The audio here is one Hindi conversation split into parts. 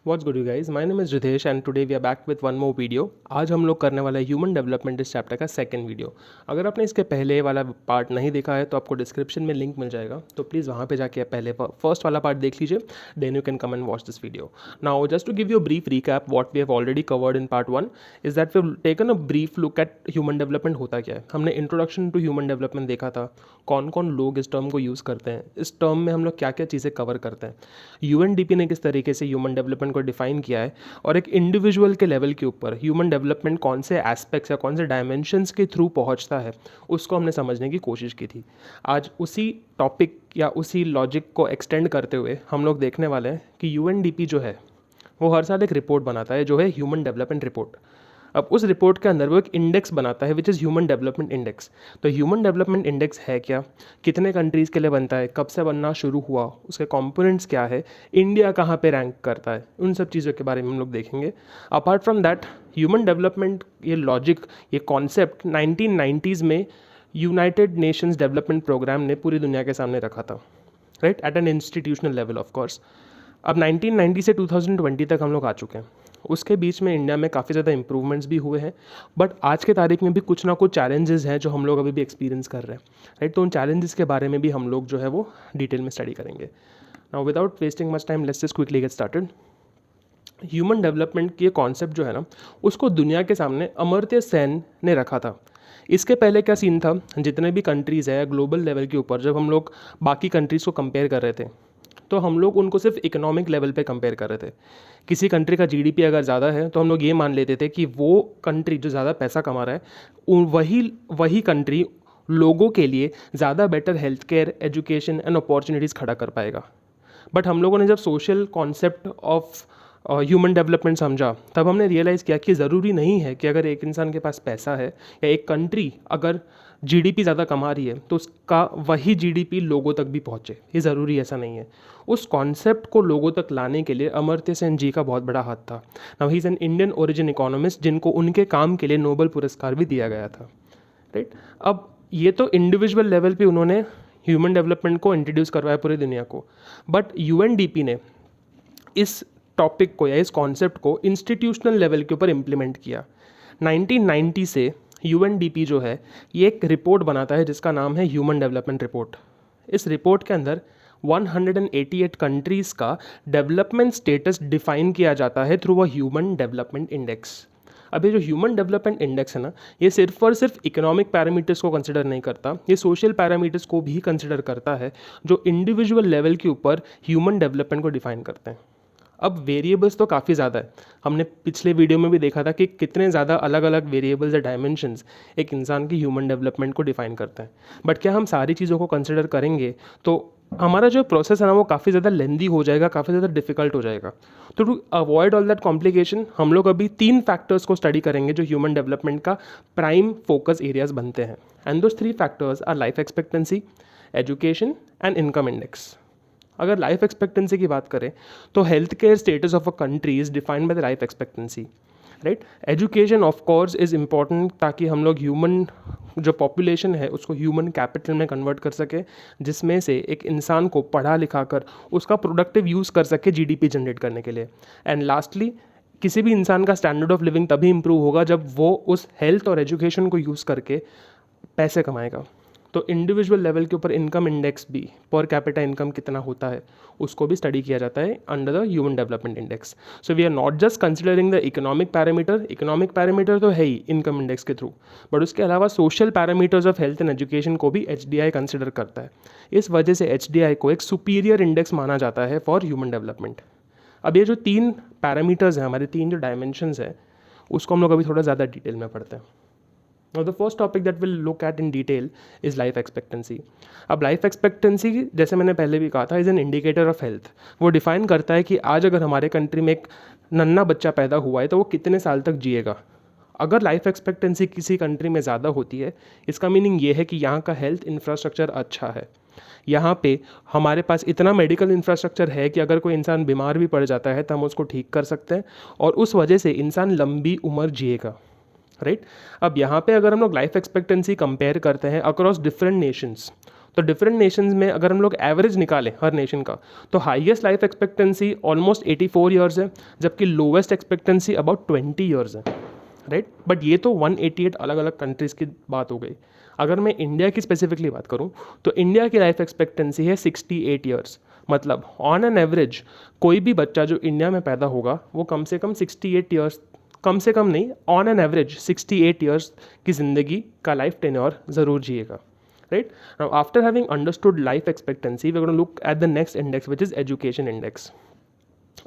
What's good you guys? My name is Ridhesh and today we are back with one more video. आज हम लोग करने वाला है ह्यूमन डेवलपमेंट इस चैप्टर का सेकंड वीडियो। अगर आपने इसके पहले वाला पार्ट नहीं देखा है तो आपको डिस्क्रिप्शन में लिंक मिल जाएगा, तो प्लीज़ वहाँ पे जाके पहले फर्स्ट वाला पार्ट देख लीजिए, then you can come and watch this video. Now just to give you brief recap what we have already covered in part 1 is that we have taken a brief look at human development होता क्या है। हमने इंट्रोडक्शन टू ह्यूमन डेवलपमेंट देखा था, कौन कौन लोग इस टर्म को यूज़ करते हैं, इस टर्म में हम लोग क्या क्या चीज़ें कवर करते हैं, यूएनडीपी ने किस तरीके से ह्यूमन डेवलपमेंट को डिफाइन किया है, और एक इंडिविजुअल के लेवल के ऊपर ह्यूमन डेवलपमेंट कौन से एस्पेक्ट्स या कौन से डायमेंशंस के थ्रू पहुंचता है उसको हमने समझने की कोशिश की थी। आज उसी टॉपिक या उसी लॉजिक को एक्सटेंड करते हुए हम लोग देखने वाले हैं कि यूएनडीपी जो है वो हर साल एक रिपोर्ट बनाता है जो है ह्यूमन डेवलपमेंट रिपोर्ट। अब उस रिपोर्ट के अंदर वो एक इंडेक्स बनाता है which is human development index. तो ह्यूमन डेवलपमेंट इंडेक्स है क्या, कितने कंट्रीज़ के लिए बनता है, कब से बनना शुरू हुआ, उसके कंपोनेंट्स क्या है, इंडिया कहाँ पे रैंक करता है, उन सब चीज़ों के बारे में हम लोग देखेंगे। Apart from that human development ये लॉजिक, ये कॉन्सेप्ट 1990s में यूनाइटेड नेशंस डेवलपमेंट प्रोग्राम ने पूरी दुनिया के सामने रखा था, right, at an institutional level of course. अब 1990 से 2020 तक हम लोग आ चुके हैं। उसके बीच में इंडिया में काफ़ी ज़्यादा इंप्रूवमेंट्स भी हुए हैं, बट आज के तारीख में भी कुछ ना कुछ चैलेंजेस हैं जो हम लोग अभी भी एक्सपीरियंस कर रहे हैं, राइट। तो उन चैलेंजेस के बारे में भी हम लोग जो है वो डिटेल में स्टडी करेंगे। Now without wasting much time let's just quickly get started. Human development की कॉन्सेप्ट जो है ना, उसको दुनिया के सामने अमर्त्य सेन ने रखा था। इसके पहले क्या सीन था, जितने भी कंट्रीज़ है ग्लोबल लेवल के ऊपर जब हम लोग बाकी कंट्रीज़ को कंपेयर कर रहे थे तो हम लोग उनको सिर्फ इकोनॉमिक लेवल पे कंपेयर कर रहे थे। किसी कंट्री का जीडीपी अगर ज़्यादा है तो हम लोग ये मान लेते थे कि वो कंट्री जो ज़्यादा पैसा कमा रहा है वही कंट्री लोगों के लिए ज़्यादा better health care, education and opportunities खड़ा कर पाएगा। बट हम लोगों ने जब social concept of human development समझा तब हमने रियलाइज़ किया कि ज़रूरी नहीं है कि अगर एक इंसान के पास पैसा है या एक कंट्री अगर जीडीपी ज़्यादा कमा रही है तो उसका वही जीडीपी लोगों तक भी पहुँचे, ये ज़रूरी ऐसा नहीं है। उस कॉन्सेप्ट को लोगों तक लाने के लिए अमर्त्य सेन जी का बहुत बड़ा हाथ था। Now he is an Indian origin economist जिनको उनके काम के लिए नोबेल पुरस्कार भी दिया गया था, राइट। अब ये तो इंडिविजुअल लेवल पे उन्होंने ह्यूमन डेवलपमेंट को इंट्रोड्यूस करवाया पूरी दुनिया को, बट यूएनडीपी ने इस टॉपिक को या इस कॉन्सेप्ट को इंस्टीट्यूशनल लेवल के ऊपर इम्प्लीमेंट किया। 1990 से यूएनडीपी जो है ये एक रिपोर्ट बनाता है जिसका नाम है ह्यूमन डेवलपमेंट रिपोर्ट। इस रिपोर्ट के अंदर 188 कंट्रीज़ का डेवलपमेंट स्टेटस डिफाइन किया जाता है through a human development index. अब ये जो ह्यूमन डेवलपमेंट इंडेक्स है ना, ये सिर्फ और सिर्फ इकोनॉमिक पैरामीटर्स को कंसिडर नहीं करता, ये सोशल पैरामीटर्स को भी कंसिडर करता है जो इंडिविजुअल लेवल के ऊपर ह्यूमन डेवलपमेंट को डिफाइन करते हैं। अब वेरिएबल्स तो काफ़ी ज़्यादा है, हमने पिछले वीडियो में भी देखा था कि कितने ज़्यादा अलग अलग वेरिएबल्स या डायमेंशंस एक इंसान की ह्यूमन डेवलपमेंट को डिफाइन करते हैं। बट क्या हम सारी चीज़ों को कंसिडर करेंगे तो हमारा जो प्रोसेस है ना वो काफ़ी ज़्यादा लेंदी हो जाएगा, काफ़ी ज़्यादा डिफिकल्ट हो जाएगा। तो to avoid all that complication हम लोग अभी 3 फैक्टर्स को स्टडी करेंगे जो ह्यूमन डेवलपमेंट का प्राइम फोकस एरियाज बनते हैं, and those 3 factors are life expectancy, education and income index. अगर लाइफ एक्सपेक्टेंसी की बात करें तो health care status of a country is defined by the life expectancy, right. Education of course is important ताकि हम लोग ह्यूमन जो पॉपुलेशन है उसको ह्यूमन कैपिटल में कन्वर्ट कर सके, जिसमें से एक इंसान को पढ़ा लिखा कर उसका प्रोडक्टिव यूज़ कर सके जीडीपी जनरेट करने के लिए। एंड लास्टली किसी भी इंसान का स्टैंडर्ड ऑफ लिविंग तभी इंप्रूव होगा जब वो उस हेल्थ और एजुकेशन को यूज़ करके पैसे कमाएगा। तो इंडिविजुअल लेवल के ऊपर इनकम इंडेक्स भी, पर कैपिटा इनकम कितना होता है उसको भी स्टडी किया जाता है under the human development index. So we are not just considering the economic parameter तो है ही इनकम इंडेक्स के थ्रू, बट उसके अलावा social parameters of health and education को भी एचडीआई कंसिडर करता है। इस वजह से एचडीआई को एक सुपीरियर इंडेक्स माना जाता है फॉर ह्यूमन डेवलपमेंट। अब ये जो 3 पैरामीटर्स हैं, हमारे 3 जो डायमेंशंस हैं, उसको हम लोग अभी थोड़ा ज़्यादा डिटेल में पढ़ते हैं। Now the first topic that we'll look at in detail is life expectancy. अब लाइफ एक्सपेक्टेंसी जैसे मैंने पहले भी कहा था is an indicator of health. वो डिफाइन करता है कि आज अगर हमारे कंट्री में एक नन्हा बच्चा पैदा हुआ है तो वो कितने साल तक जिएगा। अगर लाइफ एक्सपेक्टेंसी किसी कंट्री में ज़्यादा होती है इसका मीनिंग ये है कि यहाँ का हेल्थ इंफ्रास्ट्रक्चर अच्छा है, यहाँ पे हमारे पास इतना मेडिकल इंफ्रास्ट्रक्चर है कि अगर कोई इंसान बीमार भी पड़ जाता है तो हम उसको ठीक कर सकते हैं और उस वजह से इंसान लंबी उम्र जिएगा, राइट। अब यहाँ पे अगर हम लोग लाइफ एक्सपेक्टेंसी कंपेयर करते हैं अक्रॉस डिफरेंट नेशंस तो डिफरेंट नेशंस में अगर हम लोग एवरेज निकालें हर नेशन का, तो highest life expectancy almost 84 years है, जबकि लोवेस्ट एक्सपेक्टेंसी अबाउट 20 ईयर्स है, राइट। बट ये तो 188 अलग अलग कंट्रीज़ की बात हो गई। अगर मैं इंडिया की स्पेसिफिकली बात करूँ तो इंडिया की लाइफ एक्सपेक्टेंसी है 68 ईयर्स। मतलब ऑन एन एवरेज कोई भी बच्चा जो इंडिया में पैदा होगा वो कम से कम 68 ईयर्स, कम से कम नहीं, ऑन एन एवरेज 68 ईयर्स की ज़िंदगी का लाइफ टेन्योर ज़रूर जिएगा, right. Now after having understood life expectancy we are going to look at the next index which is education index.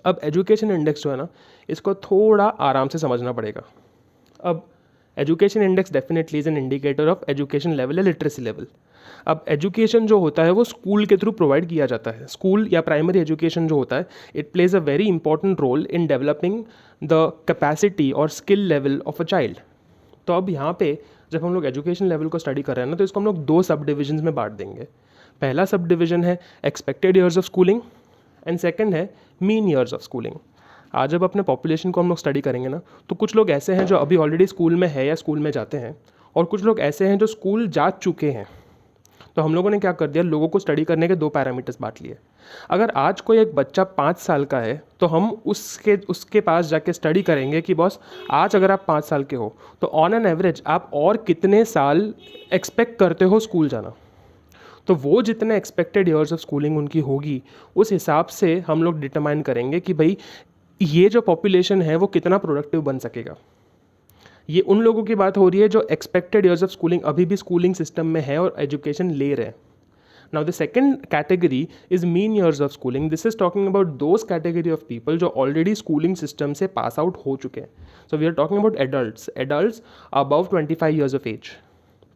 अब एजुकेशन इंडेक्स जो है ना, इसको थोड़ा आराम से समझना पड़ेगा। अब education index definitely is an indicator of education level या लिटरेसी लेवल। अब एजुकेशन जो होता है वो स्कूल के थ्रू प्रोवाइड किया जाता है। स्कूल या प्राइमरी एजुकेशन जो होता है it plays a very important role in developing the capacity और skill level of a child. तो अब यहाँ पे जब हम लोग एजुकेशन लेवल को स्टडी कर रहे हैं ना, तो इसको हम लोग 2 सब डिविजन्स में बांट देंगे। पहला सब डिविजन है expected years of schooling and second है मीन ईयर्स ऑफ स्कूलिंग। आज जब अपने पॉपुलेशन को हम लोग स्टडी करेंगे ना, तो कुछ लोग ऐसे हैं जो अभी ऑलरेडी स्कूल में है या स्कूल में जाते हैं, और कुछ लोग ऐसे हैं जो स्कूल जा चुके हैं। तो हम लोगों ने क्या कर दिया, लोगों को स्टडी करने के 2 पैरामीटर्स बांट लिए। अगर आज कोई एक बच्चा 5 साल का है तो हम उसके पास जाके स्टडी करेंगे कि बॉस आज अगर आप 5 साल के हो तो ऑन एन एवरेज आप और कितने साल एक्सपेक्ट करते हो स्कूल जाना। तो वो जितने एक्सपेक्टेड ईयर्स ऑफ स्कूलिंग उनकी होगी उस हिसाब से हम लोग डिटरमाइन करेंगे कि भाई ये जो पॉपुलेशन है वो कितना प्रोडक्टिव बन सकेगा। ये उन लोगों की बात हो रही है जो एक्सपेक्टेड ईयर्स ऑफ स्कूलिंग अभी भी स्कूलिंग सिस्टम में है और एजुकेशन ले रहे हैं। Now the second category is mean years of schooling. This is talking about those category of people जो ऑलरेडी स्कूलिंग सिस्टम से पास आउट हो चुके हैं। So we are talking about adults above 25 years of age.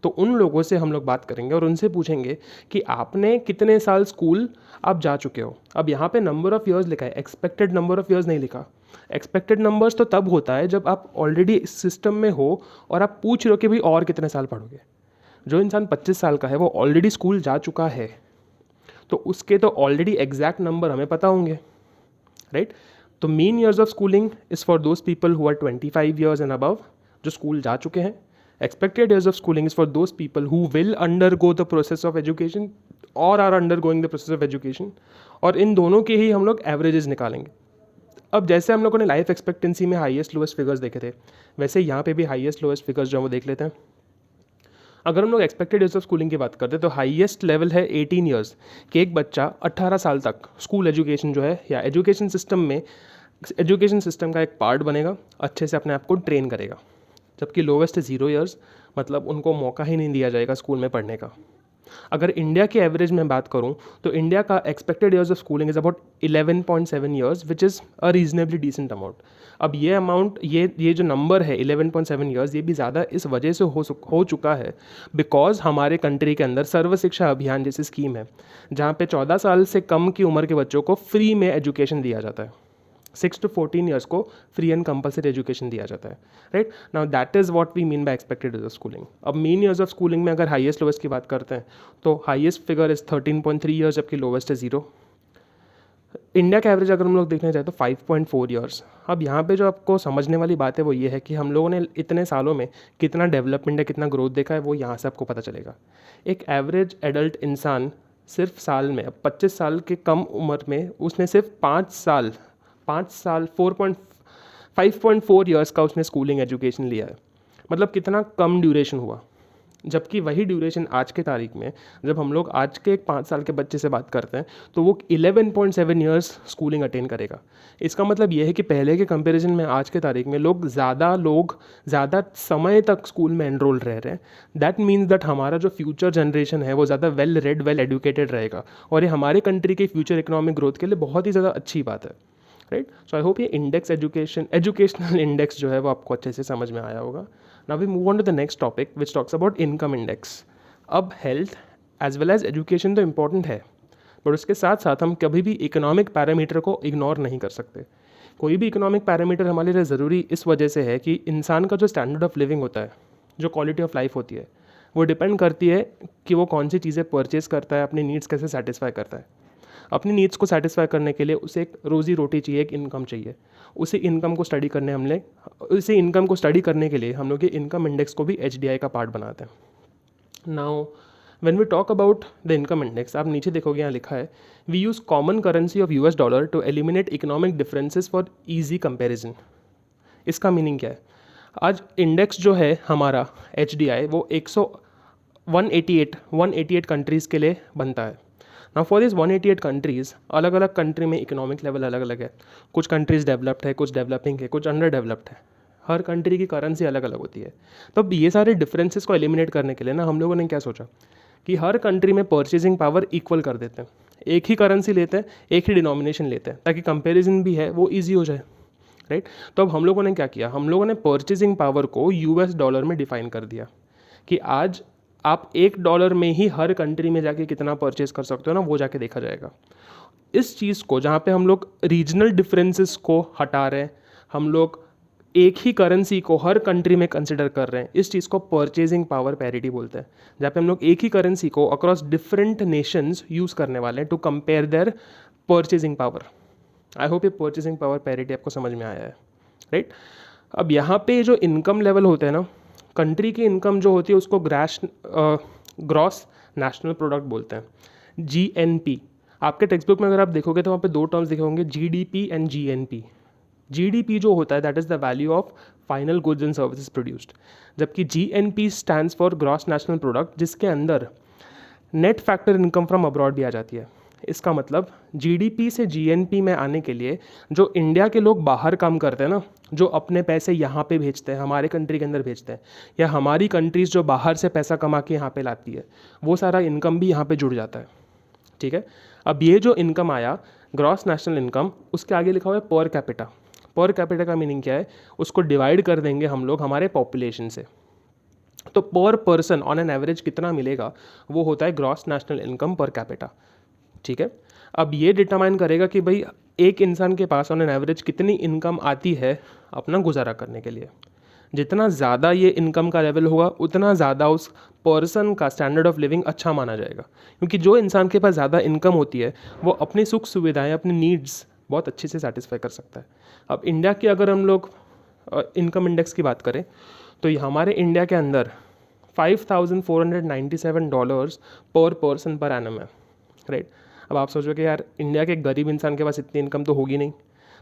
तो उन लोगों से हम लोग बात करेंगे और उनसे पूछेंगे कि आपने कितने साल स्कूल आप जा चुके हो। अब यहाँ पे नंबर ऑफ़ ईयर्स लिखा है, एक्सपेक्टेड नंबर ऑफ़ ईयर्स नहीं लिखा। एक्सपेक्टेड नंबर्स तो तब होता है जब आप ऑलरेडी इस सिस्टम में हो और आप पूछ रहे हो कि भाई और कितने साल पढ़ोगे। जो इंसान 25 साल का है वो ऑलरेडी स्कूल जा चुका है, तो उसके तो ऑलरेडी एग्जैक्ट नंबर हमें पता होंगे, राइट। तो mean years of schooling is for those people who are 25 years and above, जो स्कूल जा चुके हैं। Expected years of schooling is for those people who will undergo the process of education or are undergoing the process of education, और इन दोनों के ही हम लोग एवरेजेस निकालेंगे। अब जैसे हम लोगों ने लाइफ एक्सपेक्टेंसी में हाईएस्ट लोएस्ट फिगर्स देखे थे, वैसे यहाँ पे भी हाईएस्ट लोएस्ट फिगर्स जो है वो देख लेते हैं। अगर हम लोग एक्सपेक्टेड ईयर्स ऑफ स्कूलिंग की बात करते हैं तो हाईएस्ट लेवल है 18 ईयर्स कि एक बच्चा 18 साल तक स्कूल एजुकेशन जो है या एजुकेशन सिस्टम में एजुकेशन सिस्टम का एक पार्ट बनेगा, अच्छे से अपने आप को ट्रेन करेगा। जबकि लोवेस्ट है 0 ईयर्स, मतलब उनको मौका ही नहीं दिया जाएगा स्कूल में पढ़ने का। अगर इंडिया के एवरेज में बात करूं तो इंडिया का expected years of schooling is about 11.7 years which is a reasonably decent amount. अब ये अमाउंट ये जो नंबर है 11.7 ईयर्स, ये भी ज़्यादा इस वजह से हो चुका है बिकॉज हमारे कंट्री के अंदर सर्व शिक्षा अभियान जैसी स्कीम है जहाँ पे 14 साल से कम की उम्र के बच्चों को फ्री में एजुकेशन दिया जाता है। 6 to 14 ईयर्स को फ्री एंड कंपलसरी एजुकेशन दिया जाता है, right. Now that is what we mean by expected years of schooling. अब मीन ईयर्स ऑफ स्कूलिंग में अगर हाईएस्ट लोवेस्ट की बात करते हैं तो हाईएस्ट फिगर इज़ 13.3 ईयर्स, जबकि लोवेस्ट है 0। इंडिया का एवरेज अगर हम लोग देखने जाए तो 5.4 ईयर्स। अब यहाँ पे जो आपको समझने वाली बात है वो ये है कि हम लोगों ने इतने सालों में कितना डेवलपमेंट है, कितना ग्रोथ देखा है, वो यहाँ से आपको पता चलेगा। एक एवरेज एडल्ट इंसान सिर्फ साल में, अब 25 साल के कम उम्र में उसने सिर्फ 5 साल 5.4 ईयर्स का उसने स्कूलिंग एजुकेशन लिया है। मतलब कितना कम ड्यूरेशन हुआ। जबकि वही ड्यूरेशन आज के तारीख में जब हम लोग आज के एक 5 साल के बच्चे से बात करते हैं तो वो 11.7 ईयर्स स्कूलिंग अटेन करेगा। इसका मतलब ये है कि पहले के कंपैरिजन में आज के तारीख में लोग ज़्यादा समय तक स्कूल में एनरोल रह रहे हैं। दैट मीन्स दैट हमारा जो फ्यूचर जनरेशन है वो ज़्यादा वेल रेड वेल एजुकेटेड रहेगा, और ये हमारे कंट्री के फ्यूचर इकोनॉमिक ग्रोथ के लिए बहुत ही ज़्यादा अच्छी बात है, राइट। सो आई होप ये इंडेक्स एजुकेशनल इंडेक्स जो है वो आपको अच्छे से समझ में आया होगा। Now we move on to the next topic which talks about income index. अब health as well as education तो इम्पॉर्टेंट है, बट उसके साथ साथ हम कभी भी इकोनॉमिक पैरामीटर को इग्नोर नहीं कर सकते। कोई भी इकोनॉमिक पैरामीटर हमारे लिए ज़रूरी इस वजह से है कि इंसान का जो स्टैंडर्ड ऑफ लिविंग होता है, जो क्वालिटी ऑफ लाइफ होती है, वो डिपेंड करती है कि वो कौन सी चीज़ें परचेज़ करता है, अपनी नीड्स कैसे सेटिस्फाई करता है। अपनी नीड्स को सेटिस्फाई करने के लिए उसे एक रोज़ी रोटी चाहिए, एक इनकम चाहिए। उसी इनकम को स्टडी करने के लिए हम लोग ये इनकम इंडेक्स को भी HDI का पार्ट बनाते हैं। Now when we talk about the income index, आप नीचे देखोगे यहाँ लिखा है we use common currency of US dollar to eliminate economic differences for easy comparison. इसका मीनिंग क्या है? आज इंडेक्स जो है हमारा HDI वो 188 कंट्रीज़ के लिए बनता है। नाउ फॉर दिस 188 कंट्रीज़, अलग अलग कंट्री में इकोनॉमिक लेवल अलग अलग है। कुछ कंट्रीज़ डेवलप्ड है, कुछ डेवलपिंग है, कुछ अंडर डेवलप्ड है। हर कंट्री की करेंसी अलग अलग होती है। तो अब ये सारे डिफरेंसेस को एलिमिनेट करने के लिए ना हम लोगों ने क्या सोचा कि हर कंट्री में परचेजिंग पावर इक्वल कर देते हैं, एक ही करेंसी लेते हैं, एक ही डिनोमिनेशन लेते हैं, ताकि कंपैरिजन भी है वो ईजी हो जाए, राइट। तो अब हम लोगों ने क्या किया, हम लोगों ने परचेजिंग पावर को US डॉलर में डिफाइन कर दिया कि आज आप $1 में ही हर कंट्री में जाके कितना परचेज कर सकते हो ना, वो जाके देखा जाएगा। इस चीज़ को जहाँ पे हम लोग रीजनल डिफरेंसेस को हटा रहे हैं, हम लोग एक ही करेंसी को हर कंट्री में कंसिडर कर रहे हैं, इस चीज़ को परचेजिंग पावर पैरिटी बोलते हैं। जहाँ पे हम लोग एक ही करेंसी को अक्रॉस डिफरेंट नेशंस यूज़ करने वाले हैं to compare their purchasing power. I hope ये परचेजिंग पावर पैरिटी आपको समझ में आया है, राइट। अब यहाँ पे जो इनकम लेवल होते हैं ना, कंट्री की इनकम जो होती है उसको ग्रॉस नेशनल प्रोडक्ट बोलते हैं, GNP। आपके टेक्स्ट बुक में अगर आप देखोगे तो वहाँ पे दो टर्म्स लिखे होंगे, GDP एंड GNP। GDP जो होता है that is the value of final goods and services produced, जबकि GNP stands for gross national product, जिसके अंदर net factor income from abroad भी आ जाती है। इसका मतलब GDP से GNP में आने के लिए जो इंडिया के लोग बाहर काम करते हैं ना, जो अपने पैसे यहाँ पे भेजते हैं, हमारे कंट्री के अंदर भेजते हैं, या हमारी कंट्रीज़ जो बाहर से पैसा कमा के यहाँ पे लाती है, वो सारा इनकम भी यहाँ पे जुड़ जाता है, ठीक है। अब ये जो इनकम आया ग्रॉस नेशनल इनकम, उसके आगे लिखा हुआ है पर कैपिटा। पर कैपिटा का मीनिंग क्या है, उसको डिवाइड कर देंगे हम लोग हमारे पॉपुलेशन से, तो पर पर्सन ऑन एन एवरेज कितना मिलेगा वो होता है gross national income per capita, ठीक है। अब ये डिटरमाइन करेगा कि भाई एक इंसान के पास ऑन एन एवरेज कितनी इनकम आती है अपना गुजारा करने के लिए। जितना ज़्यादा ये इनकम का लेवल होगा उतना ज़्यादा उस पर्सन का स्टैंडर्ड ऑफ लिविंग अच्छा माना जाएगा, क्योंकि जो इंसान के पास ज़्यादा इनकम होती है वो अपनी सुख सुविधाएं, अपनी नीड्स बहुत अच्छे से सेटिस्फाई कर सकता है। अब इंडिया की अगर हम लोग इनकम इंडेक्स की बात करें तो ये हमारे इंडिया के अंदर $5,497 पर पर्सन पर एनम है, राइट। अब आप सोचो कि यार इंडिया के एक गरीब इंसान के पास इतनी इनकम तो होगी नहीं,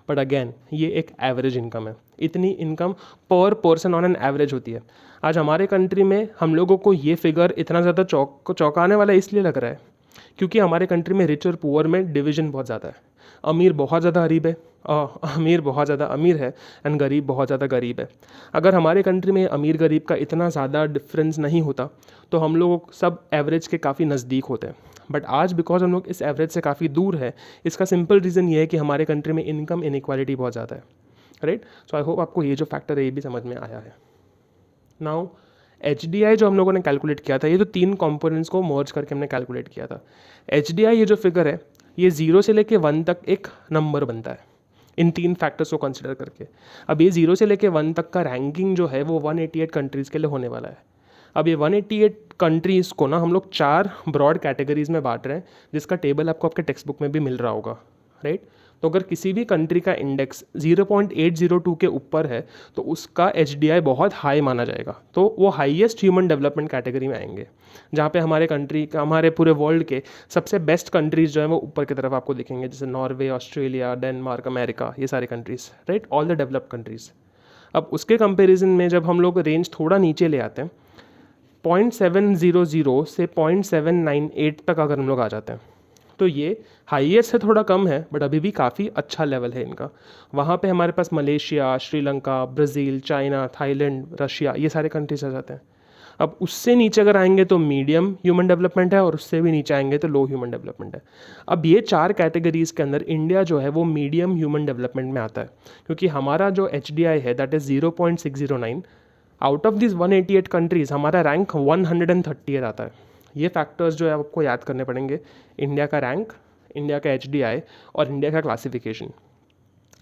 बट अगेन ये एक एवरेज इनकम है। इतनी इनकम पर पर्सन ऑन एन एवरेज होती है। आज हमारे कंट्री में हम लोगों को ये फिगर इतना ज़्यादा चौंकाने वाला इसलिए लग रहा है क्योंकि हमारे कंट्री में रिच और पुअर में डिवीजन बहुत ज़्यादा है। अमीर बहुत ज़्यादा गरीब है, अमीर बहुत ज़्यादा अमीर है, एंड गरीब बहुत ज़्यादा गरीब है। अगर हमारे कंट्री में अमीर गरीब का इतना ज़्यादा डिफरेंस नहीं होता तो हम लोग सब एवरेज के काफ़ी नज़दीक होते हैं, बट आज बिकॉज हम लोग इस एवरेज से काफ़ी दूर है। इसका सिंपल रीज़न ये है कि हमारे कंट्री में इनकम इनइक्वालिटी बहुत ज़्यादा है, राइट। सो आई होप आपको ये जो फैक्टर है ये भी समझ में आया है। नाउ HDI जो हम लोगों ने कैलकुलेट किया था, ये तो 3 कंपोनेंट्स को मर्ज करके हमने कैलकुलेट किया था। HDI ये जो फिगर है ये 0 से लेके 1 तक एक नंबर बनता है इन 3 फैक्टर्स को कंसिडर करके। अब ये 0 से लेके 1 तक का रैंकिंग जो है वो 188 कंट्रीज़ के लिए होने वाला है। अब ये 188 कंट्रीज़ को ना हम लोग 4 ब्रॉड कैटेगरीज में बांट रहे हैं, जिसका टेबल आपको आपके टेक्स्ट बुक में भी मिल रहा होगा, राइट। तो अगर किसी भी कंट्री का इंडेक्स 0.802 के ऊपर है तो उसका HDI बहुत हाई माना जाएगा, तो वो हाईएस्ट ह्यूमन डेवलपमेंट कैटेगरी में आएंगे, जहाँ पे हमारे कंट्री का, हमारे पूरे वर्ल्ड के सबसे बेस्ट कंट्रीज़ जो है वो ऊपर की तरफ आपको दिखेंगे, जैसे नॉर्वे, ऑस्ट्रेलिया, डेनमार्क, अमेरिका, ये सारे countries, right, all the developed countries. अब उसके कंपेरिजन में जब हम लोग रेंज थोड़ा नीचे ले आते हैं, 0.700 से 0.798 तक अगर हम लोग आ जाते हैं तो ये हाईएस्ट से थोड़ा कम है, बट अभी भी काफ़ी अच्छा लेवल है इनका। वहाँ पे हमारे पास Malaysia, Sri Lanka, Brazil, China, Thailand, Russia, ये सारे कंट्रीज आ जाते हैं। अब उससे नीचे अगर आएंगे तो मीडियम ह्यूमन डेवलपमेंट है, और उससे भी नीचे आएंगे तो लो ह्यूमन डेवलपमेंट है। अब ये 4 कैटेगरीज़ के अंदर इंडिया जो है वो मीडियम ह्यूमन डेवलपमेंट में आता है, क्योंकि हमारा जो HDI है that is 0.609। Out of this 188 countries हमारा रैंक 130 आता है। ये फैक्टर्स जो है आपको याद करने पड़ेंगे, इंडिया का रैंक, इंडिया का HDI और इंडिया का क्लासिफिकेशन,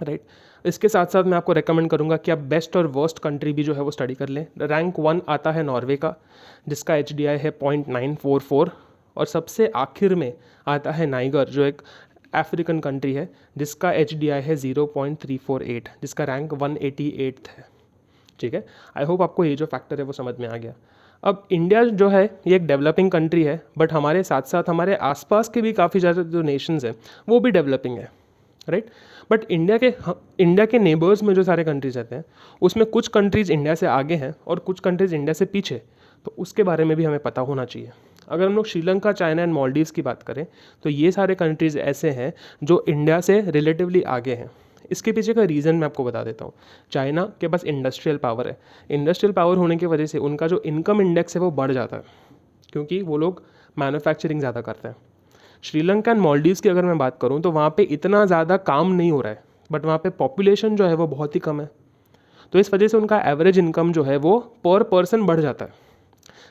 राइट। इसके साथ साथ मैं आपको रेकमेंड करूंगा कि आप बेस्ट और वर्स्ट कंट्री भी जो है वो स्टडी कर लें। रैंक 1 आता है नॉर्वे का, जिसका HDI है 0.944, और सबसे आखिर में आता है नाइगर, जो एक अफ्रीकन कंट्री है, जिसका HDI है 0.348, जिसका रैंक 188 है, ठीक है। आई होप आपको ये जो फैक्टर है वो समझ में आ गया। अब इंडिया जो है ये एक डेवलपिंग कंट्री है, बट हमारे साथ साथ हमारे आसपास के भी काफ़ी ज़्यादा जो नेशंस हैं वो भी डेवलपिंग है, राइट। बट इंडिया के नेबर्स में जो सारे कंट्रीज रहते हैं उसमें कुछ कंट्रीज़ इंडिया से आगे हैं और कुछ कंट्रीज़ इंडिया से पीछे, तो उसके बारे में भी हमें पता होना चाहिए। अगर हम लोग श्रीलंका, चाइना एंड मालदीव्स की बात करें तो ये सारे कंट्रीज़ ऐसे हैं जो इंडिया से रिलेटिवली आगे हैं। इसके पीछे का रीज़न मैं आपको बता देता हूँ। चाइना के पास इंडस्ट्रियल पावर है, इंडस्ट्रियल पावर होने की वजह से उनका जो इनकम इंडेक्स है वो बढ़ जाता है, क्योंकि वो लोग मैन्युफैक्चरिंग ज़्यादा करते हैं। श्रीलंका एंड मालदीव्स की अगर मैं बात करूँ तो वहाँ पे इतना ज़्यादा काम नहीं हो रहा है, बट वहाँ पे पॉपुलेशन जो है वो बहुत ही कम है, तो इस वजह से उनका एवरेज इनकम जो है वो पर पर्सन बढ़ जाता है।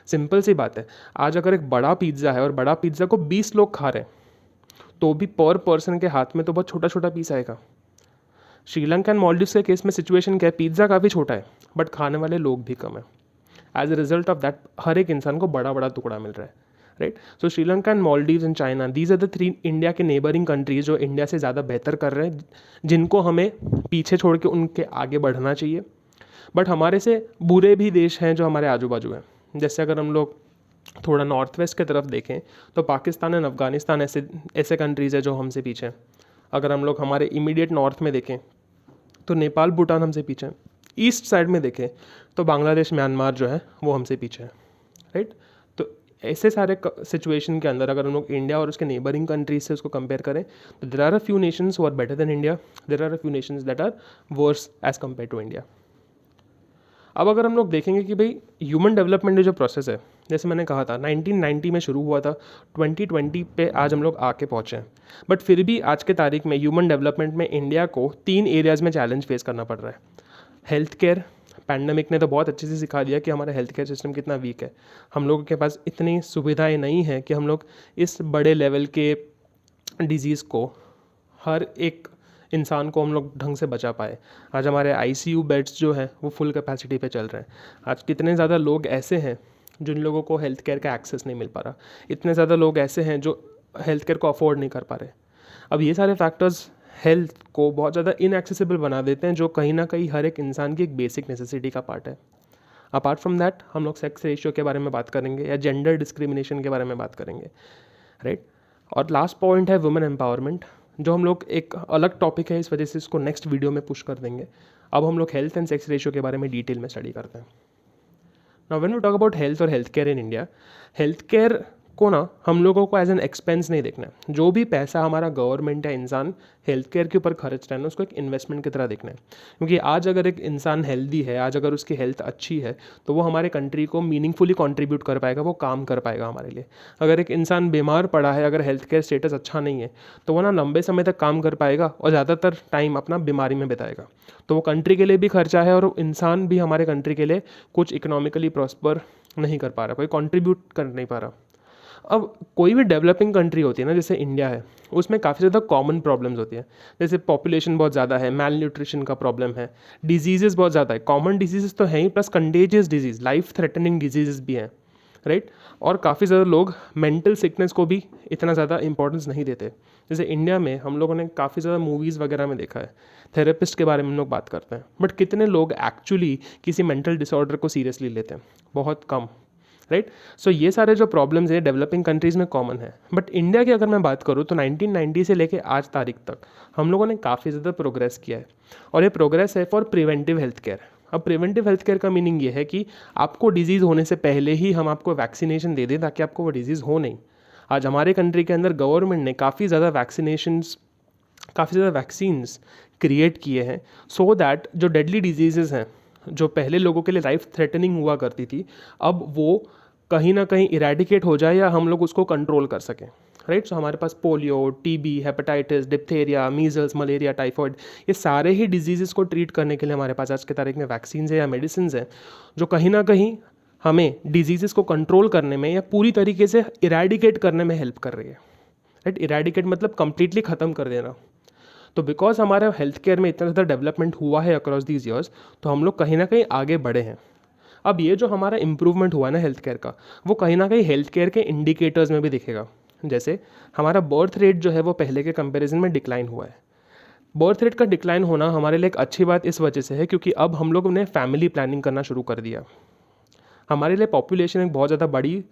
सिंपल सी बात है, आज अगर एक बड़ा पिज़्ज़ा है और बड़ा पिज़्ज़ा को 20 लोग खा रहे हैं तो भी पर पर्सन के हाथ में तो बहुत छोटा छोटा पीस आएगा। श्रीलंका एंड मालदीव्स के केस में सिचुएशन क्या है, पिज़्ज़ा काफ़ी छोटा है बट खाने वाले लोग भी कम है। As a result of that हर एक इंसान को बड़ा बड़ा टुकड़ा मिल रहा है, right. So Sri Lanka and Maldives and China, these are the 3 India के नेबरिंग कंट्रीज जो इंडिया से ज़्यादा बेहतर कर रहे हैं, जिनको हमें पीछे छोड़ के उनके आगे बढ़ना चाहिए। बट हमारे से बुरे भी देश हैं जो हमारे आजू बाजू हैं। जैसे अगर हम लोग थोड़ा नॉर्थ वेस्ट की तरफ देखें तो पाकिस्तान एंड अफगानिस्तान ऐसे कंट्रीज़ है जो हमसे पीछे हैं। अगर हम लोग हमारे इमीडिएट नॉर्थ में देखें तो नेपाल, भूटान हमसे पीछे है। ईस्ट साइड में देखें तो बांग्लादेश, म्यांमार जो है वो हमसे पीछे है, राइट। तो ऐसे सारे सिचुएशन के अंदर अगर हम लोग इंडिया और उसके नेबरिंग कंट्रीज से उसको कंपेयर करें तो there are a few nations who are better than India, there are a few nations that are worse as compared to India. अब अगर हम लोग देखेंगे कि भाई ह्यूमन डेवलपमेंट जो प्रोसेस है, जैसे मैंने कहा था 1990 में शुरू हुआ था, 2020 पे आज हम लोग आके पहुँचे हैं, बट फिर भी आज के तारीख में ह्यूमन डेवलपमेंट में इंडिया को 3 एरियाज़ में चैलेंज फेस करना पड़ रहा है। हेल्थ केयर, पैंडमिक ने तो बहुत अच्छे से सिखा दिया कि हमारा हेल्थ केयर सिस्टम कितना वीक है। हम लोगों के पास इतनी सुविधाएं नहीं हैं कि हम लोग इस बड़े लेवल के डिजीज़ को, हर एक इंसान को हम लोग ढंग से बचा पाए। आज हमारे आईसीयू बेड्स जो हैं वो फुल कैपेसिटी पे चल रहे हैं। आज कितने ज़्यादा लोग ऐसे हैं जिन लोगों को हेल्थ केयर का एक्सेस नहीं मिल पा रहा, इतने ज़्यादा लोग ऐसे हैं जो हेल्थ केयर को अफोर्ड नहीं कर पा रहे। अब ये सारे फैक्टर्स हेल्थ को बहुत ज़्यादा इनएक्सेसिबल बना देते हैं, जो कहीं ना कहीं हर एक इंसान की एक बेसिक नेसेसिटी का पार्ट है। अपार्ट फ्रॉम दैट हम लोग सेक्स रेशियो के बारे में बात करेंगे या जेंडर डिस्क्रिमिनेशन के बारे में बात करेंगे, राइट। और लास्ट पॉइंट है वुमेन एम्पावरमेंट, जो हम लोग एक अलग टॉपिक है, इस वजह से इसको नेक्स्ट वीडियो में पुश कर देंगे। अब हम लोग हेल्थ एंड सेक्स रेशियो के बारे में डिटेल में स्टडी करते हैं। Now when we talk about health और health care in India, health care को ना हम लोगों को एज एन एक्सपेंस नहीं देखना है। जो भी पैसा हमारा गवर्नमेंट या इंसान हेल्थ केयर के ऊपर खर्च रहा है ना, उसको एक इन्वेस्टमेंट की तरह देखना है। क्योंकि आज अगर एक इंसान हेल्दी है, आज अगर उसकी हेल्थ अच्छी है, तो वो हमारे कंट्री को मीनिंगफुली कंट्रीब्यूट कर पाएगा, वो काम कर पाएगा हमारे लिए। अगर एक इंसान बीमार पड़ा है, अगर हेल्थ केयर स्टेटस अच्छा नहीं है, तो वो ना लंबे समय तक काम कर पाएगा और ज़्यादातर टाइम अपना बीमारी में बिताएगा। तो वो कंट्री के लिए भी खर्चा है और इंसान भी हमारे कंट्री के लिए कुछ इकोनॉमिकली प्रॉस्पर नहीं कर पा रहा, कोई कंट्रीब्यूट कर नहीं पा रहा। अब कोई भी डेवलपिंग कंट्री होती है ना, जैसे इंडिया है, उसमें काफ़ी ज़्यादा कॉमन प्रॉब्लम्स होती है। जैसे पॉपुलेशन बहुत ज़्यादा है, मैल न्यूट्रिशन का प्रॉब्लम है, डिजीज़ेस बहुत ज़्यादा है। कॉमन डिजीज़ेस तो हैं ही, plus contagious disease, life threatening diseases भी हैं, राइट। और काफ़ी ज़्यादा लोग मेंटल सिकनेस को भी इतना ज़्यादा इंपॉर्टेंस नहीं देते। जैसे इंडिया में हम लोगों ने काफ़ी ज़्यादा मूवीज़ वगैरह में देखा है, थेरेपिस्ट के बारे में हम लोग बात करते हैं, बट कितने लोग एक्चुअली किसी मेंटल डिसऑर्डर को सीरियसली लेते हैं? बहुत कम, राइट। सो ये सारे जो प्रॉब्लम्स हैं डेवलपिंग कंट्रीज़ में कॉमन है। बट इंडिया की अगर मैं बात करूँ तो 1990 से लेके आज तारीख तक हम लोगों ने काफ़ी ज़्यादा प्रोग्रेस किया है, और ये प्रोग्रेस है फॉर प्रिवेंटिव हेल्थ केयर। अब प्रिवेंटिव हेल्थ केयर का मीनिंग ये है कि आपको डिजीज़ होने से पहले ही हम आपको वैक्सीनेशन दे दें ताकि आपको वो डिजीज़ हो नहीं। आज हमारे कंट्री के अंदर गवर्नमेंट ने काफ़ी ज़्यादा वैक्सीन्स क्रिएट किए हैं, सो दैट जो डेडली डिजीज़ेज़ हैं, जो पहले लोगों के लिए लाइफ थ्रेटनिंग हुआ करती थी, अब वो कहीं ना कहीं इरेडिकेट हो जाए या हम लोग उसको कंट्रोल कर सकें, राइट। सो हमारे पास polio, TB, hepatitis, diphtheria, measles, malaria, typhoid, ये सारे ही डिजीज़ेस को ट्रीट करने के लिए हमारे पास आज के तारीख में वैक्सीन है या मेडिसिन है, जो कहीं ना कहीं हमें डिजीज़ेस को कंट्रोल करने में या पूरी तरीके से इरेडिकेट करने में हेल्प कर रही है, राइट। इरेडिकेट मतलब कंप्लीटली ख़त्म कर देना। तो बिकॉज हमारे हेल्थ केयर में इतना ज़्यादा डेवलपमेंट हुआ है अक्रॉस दीज ईयर्स, तो हम लोग कहीं ना कहीं आगे बढ़े हैं। अब ये जो हमारा इम्प्रूवमेंट हुआ है ना हेल्थ केयर का, वो कहीं ना कहीं हेल्थ केयर के इंडिकेटर्स में भी दिखेगा। जैसे हमारा बर्थ रेट जो है वो पहले के कंपैरिजन में डिक्लाइन हुआ है। बर्थ रेट का डिक्लाइन होना हमारे लिए एक अच्छी बात इस वजह से है क्योंकि अब हम लोगों ने फैमिली प्लानिंग करना शुरू कर दिया। हमारे लिए पॉपुलेशन एक बहुत ज़्यादा बड़ी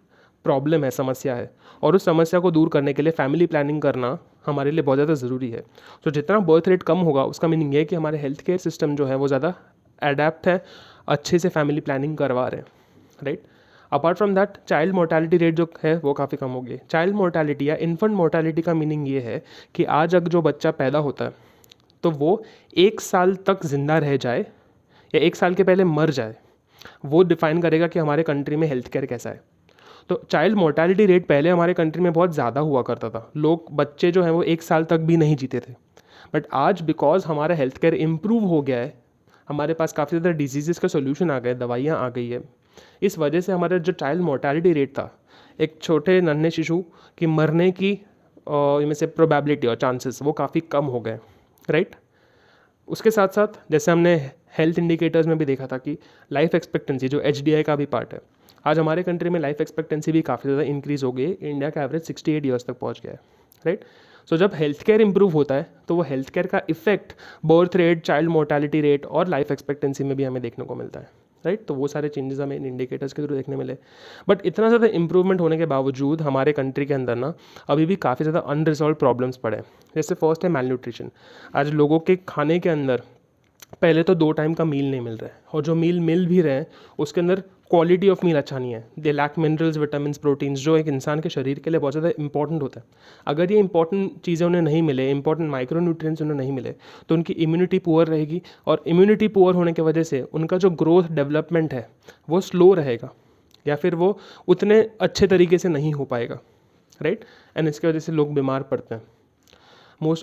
प्रॉब्लम है, समस्या है, और उस समस्या को दूर करने के लिए फैमिली प्लानिंग करना हमारे लिए बहुत ज़्यादा ज़रूरी है। तो जितना बर्थ रेट कम होगा उसका मीनिंग ये है कि हमारे हेल्थ केयर सिस्टम जो है वो ज़्यादा अडेप्ट है, अच्छे से फैमिली प्लानिंग करवा रहे हैं, right. Apart from that child mortality rate जो है वो काफ़ी कम हो गई। चाइल्ड मोर्टेलिटी या इन्फेंट मोर्टेलिटी का मीनिंग ये है कि आज अगर जो बच्चा पैदा होता है तो वो 1 साल तक ज़िंदा रह जाए या 1 साल के पहले मर जाए, वो डिफाइन करेगा कि हमारे कंट्री में हेल्थ केयर कैसा है। तो चाइल्ड मोर्टेलिटी रेट पहले हमारे कंट्री में बहुत ज़्यादा हुआ करता था, लोग बच्चे जो हैं वो 1 साल तक भी नहीं जीते थे। बट आज बिकॉज हमारा हेल्थ केयर इम्प्रूव हो गया है, हमारे पास काफ़ी ज़्यादा डिजीज़ का सोल्यूशन आ गए, दवाइयाँ आ गई है, इस वजह से हमारा जो चाइल्ड मोर्टेलिटी रेट था, एक छोटे नन्हे शिशु की मरने की इनमें से प्रोबेबिलिटी और चांसेस वो काफ़ी कम हो गए, राइट। उसके साथ साथ जैसे हमने हेल्थ इंडिकेटर्स में भी देखा था कि लाइफ एक्सपेक्टेंसी जो HDI का भी पार्ट है, आज हमारे कंट्री में लाइफ एक्सपेक्टेंसी भी काफ़ी ज़्यादा इंक्रीज़ हो गई है, इंडिया का एवरेज 68 ईयर्स तक पहुंच गया है, राइट। सो जब हेल्थ केयर इंप्रूव होता है तो वो हेल्थ केयर का effect birth rate, child mortality rate और लाइफ एक्सपेक्टेंसी में भी हमें देखने को मिलता है, राइट। तो वो सारे चेंजेस हमें इन इंडिकेटर्स के थ्रू देखने मिले। बट इतना ज़्यादा इंप्रूवमेंट होने के बावजूद हमारे कंट्री के अंदर ना अभी भी काफ़ी ज़्यादा अनरिजॉल्व प्रॉब्लम्स पड़े हैं। जैसे फर्स्ट है मैल न्यूट्रिशन। आज लोगों के खाने के अंदर पहले तो 2 टाइम का मील नहीं मिल रहा है, और जो मील मिल भी रहे हैं उसके अंदर क्वालिटी ऑफ मील अच्छा नहीं है। They lack minerals, vitamins, proteins जो एक इंसान के शरीर के लिए बहुत ज़्यादा इंपॉर्टेंट होता है। अगर ये इंपॉर्टेंट चीज़ें उन्हें नहीं मिले, इंपॉर्टेंट माइक्रो न्यूट्रिएंट्स उन्हें नहीं मिले, तो उनकी इम्यूनिटी पुअर रहेगी, और इम्यूनिटी पुअर होने की वजह से उनका जो ग्रोथ डेवलपमेंट है वो स्लो रहेगा, या फिर वो उतने अच्छे तरीके से नहीं हो पाएगा, राइट। एंड इसकी वजह से लोग बीमार पड़ते हैं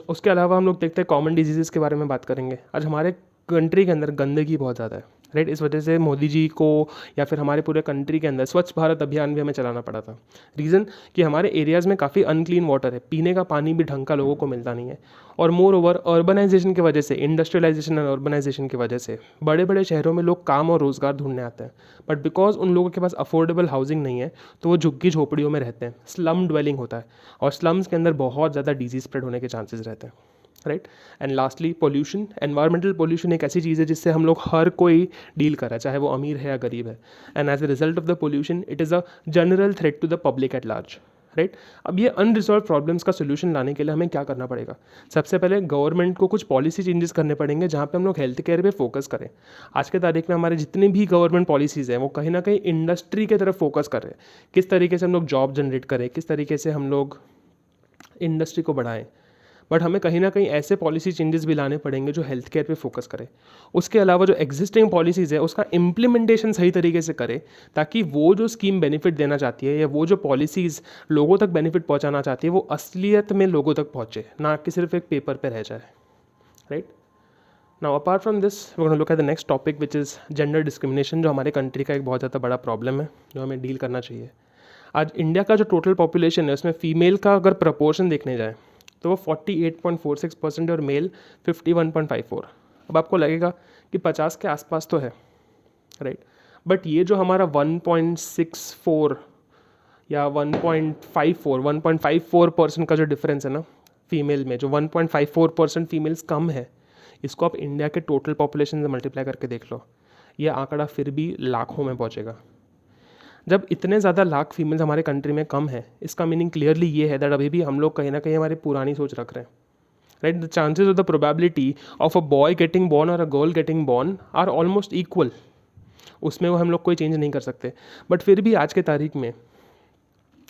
उसके अलावा हम लोग देखते हैं कॉमन डिजीज़ के बारे में बात करेंगे। आज हमारे कंट्री के अंदर गंदगी बहुत ज़्यादा है, राइट। इस वजह से मोदी जी को या फिर हमारे पूरे कंट्री के अंदर स्वच्छ भारत अभियान भी हमें चलाना पड़ा था। रीज़न कि हमारे एरियाज़ में काफ़ी अनक्लीन वाटर है, पीने का पानी भी ढंग का लोगों को मिलता नहीं है, और मोर ओवर अर्बनाइजेशन की वजह से, इंडस्ट्रियलाइजेशन और अर्बनाइजेशन की वजह से बड़े बड़े शहरों में लोग काम और रोज़गार ढूंढने आते हैं, बट बिकॉज उन लोगों के पास अफोर्डेबल हाउसिंग नहीं है तो वो झुग्गी झोपड़ियों में रहते हैं, स्लम ड्वेलिंग होता है, और स्लम्स के अंदर बहुत ज़्यादा डिजीज स्प्रेड होने के चांसेस रहते हैं, right. And lastly pollution. Environmental pollution एक ऐसी चीज़ है जिससे हम लोग हर कोई डील कर रहा है, चाहे वो अमीर है या गरीब है, and as a result of the pollution it is a general threat to the public at large, right. अब ये अनरिजॉल्व प्रॉब्लम्स का सोल्यूशन लाने के लिए हमें क्या करना पड़ेगा? सबसे पहले गवर्नमेंट को कुछ पॉलिसी चेंजेस करने पड़ेंगे जहाँ पे हम लोग हेल्थ केयर पे फोकस करें। आज के तारीख में हमारे जितनी भी गवर्नमेंट पॉलिसीज़ हैं वो कहीं ना कहीं इंडस्ट्री के तरफ फोकस कर रहे हैं, किस तरीके से हम लोग जॉब जनरेट करें, किस तरीके से हम लोग इंडस्ट्री को बढ़ाएं। बट हमें कहीं ना कहीं ऐसे पॉलिसी चेंजेस भी लाने पड़ेंगे जो हेल्थ केयर पे फोकस करें। उसके अलावा जो एग्जिस्टिंग पॉलिसीज़ है उसका इम्प्लीमेंटेशन सही तरीके से करें, ताकि वो जो स्कीम बेनिफिट देना चाहती है या वो जो पॉलिसीज़ लोगों तक बेनिफिट पहुंचाना चाहती है वो असलियत में लोगों तक पहुंचे, ना कि सिर्फ एक पेपर पे रह जाए, right. Now apart from this we gonna look at the next topic which is gender discrimination, जो हमारे कंट्री का एक बहुत ज़्यादा बड़ा प्रॉब्लम है जो हमें डील करना चाहिए। आज इंडिया का जो टोटल पॉपुलेशन है उसमें फीमेल का अगर प्रपोर्शन देखने जाए तो वो 48.46% और मेल 51.54। अब आपको लगेगा कि 50 के आसपास तो है, राइट। बट ये जो हमारा 1.64 या 1.54% का जो डिफरेंस है ना फीमेल में, जो 1.54% फीमेल्स कम है, इसको आप इंडिया के टोटल पॉपुलेशन से मल्टीप्लाई करके देख लो, ये आंकड़ा फिर भी लाखों में पहुँचेगा। जब इतने ज़्यादा लाख फीमेल्स हमारे कंट्री में कम है, इसका मीनिंग क्लियरली ये है दैट अभी भी हम लोग कहीं ना कहीं हमारी पुरानी सोच रख रहे हैं, right. The chances of the probability of a boy getting born और a girl getting born are almost equal, उसमें वो हम लोग कोई चेंज नहीं कर सकते। बट फिर भी आज के तारीख में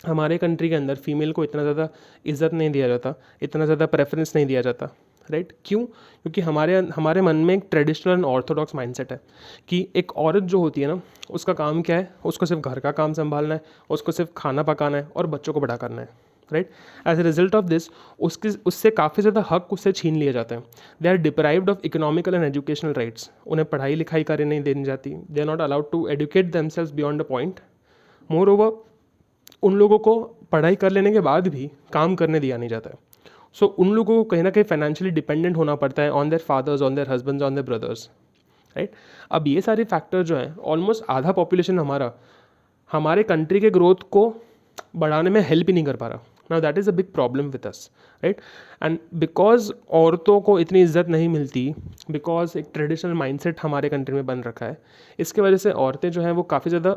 हमारे कंट्री के अंदर फीमेल को इतना ज़्यादा इज्जत नहीं दिया जाता, इतना ज़्यादा प्रेफरेंस नहीं दिया जाता, राइट। क्यों? क्योंकि हमारे मन में एक ट्रेडिशनल एंड ऑर्थोडॉक्स माइंडसेट है कि एक औरत जो होती है ना उसका काम क्या है, उसको सिर्फ घर का काम संभालना है, उसको सिर्फ खाना पकाना है और बच्चों को बड़ा करना है, right. As a result of this उससे काफ़ी ज़्यादा हक उससे छीन लिए जाते हैं। They are deprived of economical and educational rights, उन्हें पढ़ाई लिखाई करने नहीं देनी जाती, they are not allowed to educate themselves beyond the point. Moreover उन लोगों को पढ़ाई कर लेने के बाद भी काम करने दिया नहीं जाता है। सो उन लोगों को कहीं ना कहीं फाइनेंशियली डिपेंडेंट होना पड़ता है on their fathers, on their husbands, on their brothers, right. अब ये सारे फैक्टर जो हैं, ऑलमोस्ट आधा पॉपुलेशन हमारे कंट्री के ग्रोथ को बढ़ाने में हेल्प ही नहीं कर पा रहा। Now that is a big problem with us, right. And because औरतों को इतनी इज्जत नहीं मिलती, बिकॉज एक ट्रेडिशनल माइंडसेट हमारे कंट्री में बन रखा है, इसके वजह से औरतें जो हैं वो काफ़ी ज़्यादा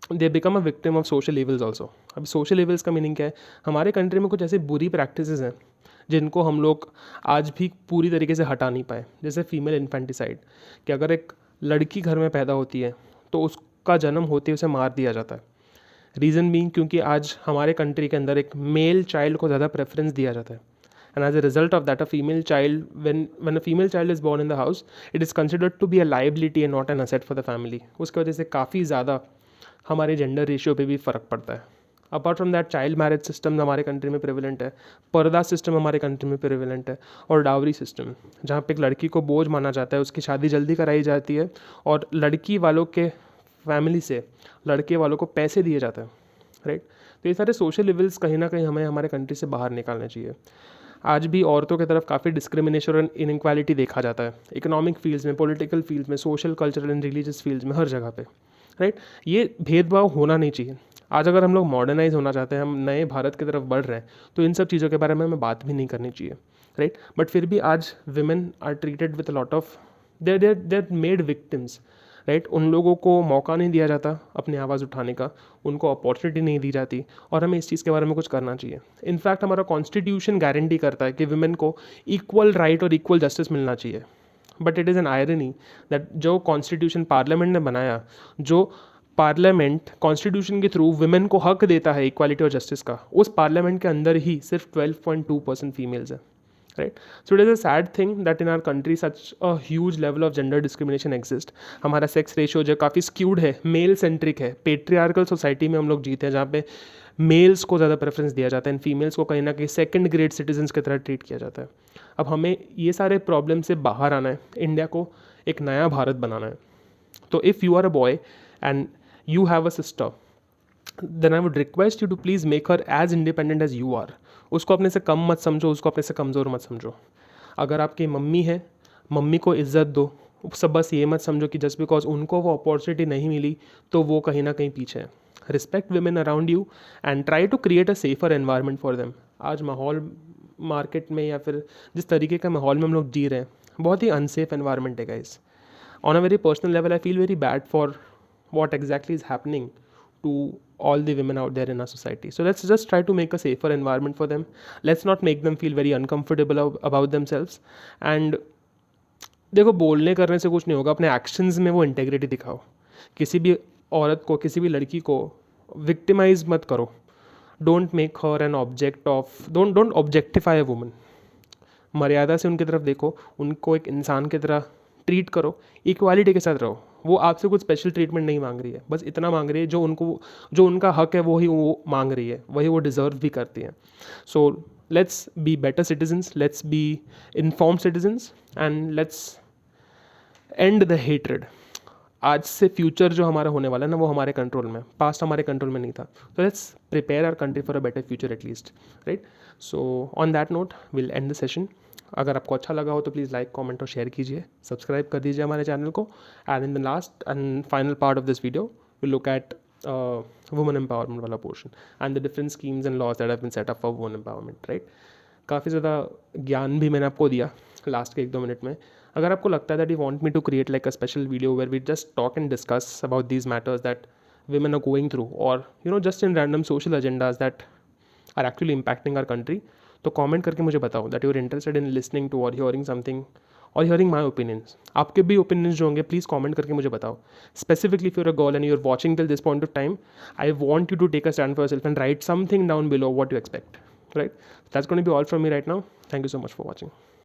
they become a victim of social evils also. अभी सोशल इवल्स का मीनिंग क्या है? हमारे कंट्री में कुछ ऐसी बुरी प्रैक्टिसेस हैं जिनको हम लोग आज भी पूरी तरीके से हटा नहीं पाए, जैसे फीमेल इन्फेंटिसाइड, कि अगर एक लड़की घर में पैदा होती है तो उसका जन्म होते ही उसे मार दिया जाता है। रीज़न बीइंग क्योंकि आज हमारे कंट्री के अंदर एक मेल चाइल्ड को ज़्यादा प्रेफरेंस दिया जाता है, and as a result of that a female child, when a female child is born in the house, it is considered to be a liability and not an asset for the family. उसकी वजह से काफ़ी ज़्यादा हमारे जेंडर रेशियो पे भी फ़र्क पड़ता है। Apart from that, child marriage system हमारे कंट्री में प्रेवलेंट है, पर्दा सिस्टम हमारे कंट्री में प्रेवलेंट है, और डावरी सिस्टम, जहाँ पे एक लड़की को बोझ माना जाता है, उसकी शादी जल्दी कराई जाती है और लड़की वालों के फैमिली से लड़के वालों को पैसे दिए जाते हैं, राइट। तो ये सारे सोशल लेवल्स कहीं ना कहीं हमें हमारे कंट्री से बाहर निकालने चाहिए। आज भी औरतों की तरफ काफ़ी डिस्क्रिमिनेशन और इनइक्वालिटी देखा जाता है, इकोनॉमिक फील्ड्स में, पॉलिटिकल फील्ड्स में, social cultural and religious fields में, हर जगह पे, राइट। ये भेदभाव होना नहीं चाहिए। आज अगर हम लोग मॉडर्नाइज होना चाहते हैं, हम नए भारत की तरफ बढ़ रहे हैं, तो इन सब चीज़ों के बारे में हमें बात भी नहीं करनी चाहिए, राइट। बट फिर भी आज women are treated with lot of, they're made victims, right. उन लोगों को मौका नहीं दिया जाता अपनी आवाज़ उठाने का, उनको अपॉर्चुनिटी नहीं दी जाती, और हमें इस चीज़ के बारे में कुछ करना चाहिए। इनफैक्ट हमारा कॉन्स्टिट्यूशन गारंटी करता है कि विमेन को इक्वल राइट और इक्वल जस्टिस मिलना चाहिए। But it is an irony that जो कॉन्स्टिट्यूशन पार्लियामेंट ने बनाया, जो पार्लियामेंट कॉन्स्टिट्यूशन के थ्रू विमेन को हक देता है इक्वालिटी और जस्टिस का, उस पार्लियामेंट के अंदर ही सिर्फ 12.2% फीमेल्स है, right. So it is a sad thing that in our country such a huge level of gender discrimination exist. हमारा सेक्स रेशियो जो काफ़ी स्क्यूड है, मेल सेंट्रिक है, पेट्रियार्कल सोसाइटी में हम लोग जीते हैं, जहाँ पे मेल्स को ज़्यादा प्रेफरेंस दिया जाता है एंड फीमेल्स को कहीं ना कहीं सेकंड ग्रेड सिटीजन्स की तरह ट्रीट किया जाता है। अब हमें ये सारे प्रॉब्लम से बाहर आना है, इंडिया को एक नया भारत बनाना है। तो if you are a boy and you have a sister, then I would request you to please make her as independent as you are. उसको अपने से कम मत समझो, उसको अपने से कमज़ोर मत समझो। अगर आपकी मम्मी है, मम्मी को इज्जत दो। सब बस ये मत समझो कि जस्ट बिकॉज उनको वो अपॉर्चुनिटी नहीं मिली तो वो कहीं ना कहीं पीछे है। Respect women around you and try to create a safer environment for them. आज माहौल मार्केट में या फिर जिस तरीके का माहौल में हम लोग जी रहे हैं, बहुत ही अनसेफ एनवायरनमेंट है guys. On a very personal level I feel very bad for what exactly is happening to all the women out there in our society. So let's just try to make a safer environment for them. Let's not make them feel very uncomfortable about themselves. And देखो, बोलने करने से कुछ नहीं होगा, अपने एक्शंस में वो इंटेग्रिटी दिखाओ। किसी भी औरत को, किसी भी लड़की को विक्टिमाइज मत करो। Don't make her an object of, don't objectify a woman. मर्यादा से उनकी तरफ देखो, उनको एक इंसान की तरह ट्रीट करो, इक्वालिटी के साथ रहो। वो आपसे कुछ स्पेशल ट्रीटमेंट नहीं मांग रही है, बस इतना मांग रही है जो उनका हक है वो ही वो मांग रही है, वही वो डिज़र्व भी करती है। So let's be better citizens, let's be informed citizens, and let's end the hatred. आज से फ्यूचर जो हमारा होने वाला है ना, वो हमारे कंट्रोल में, पास्ट हमारे कंट्रोल में नहीं था। तो let's prepare our country for a better future at least, right. So on that note will end the session. अगर आपको अच्छा लगा हो तो प्लीज़ लाइक, कमेंट और शेयर कीजिए, सब्सक्राइब कर दीजिए हमारे चैनल को। And in the last and final part of this video will look at women empowerment वाला portion and the different schemes and laws that have been set up for women empowerment, right. काफ़ी ज़्यादा ज्ञान भी मैंने आपको दिया लास्ट के 1-2 मिनट में। अगर आपको लगता है that you want me to create like a special video where we just talk and discuss about these matters that women are going through, or just in random social agendas that are actually impacting our country, तो कमेंट करके मुझे बताओ that you are interested in listening to और हियरिंग समथिंग और हियरिंग माई ओपिनियंस। आपके भी ओपिनियंस जो होंगे प्लीज़ कमेंट करके मुझे बताओ। Specifically if you are a girl and you are watching till this point of time, I want you to take a stand for yourself and write something down below what you expect, right. That's going to be all from me right now. Thank you so much for watching.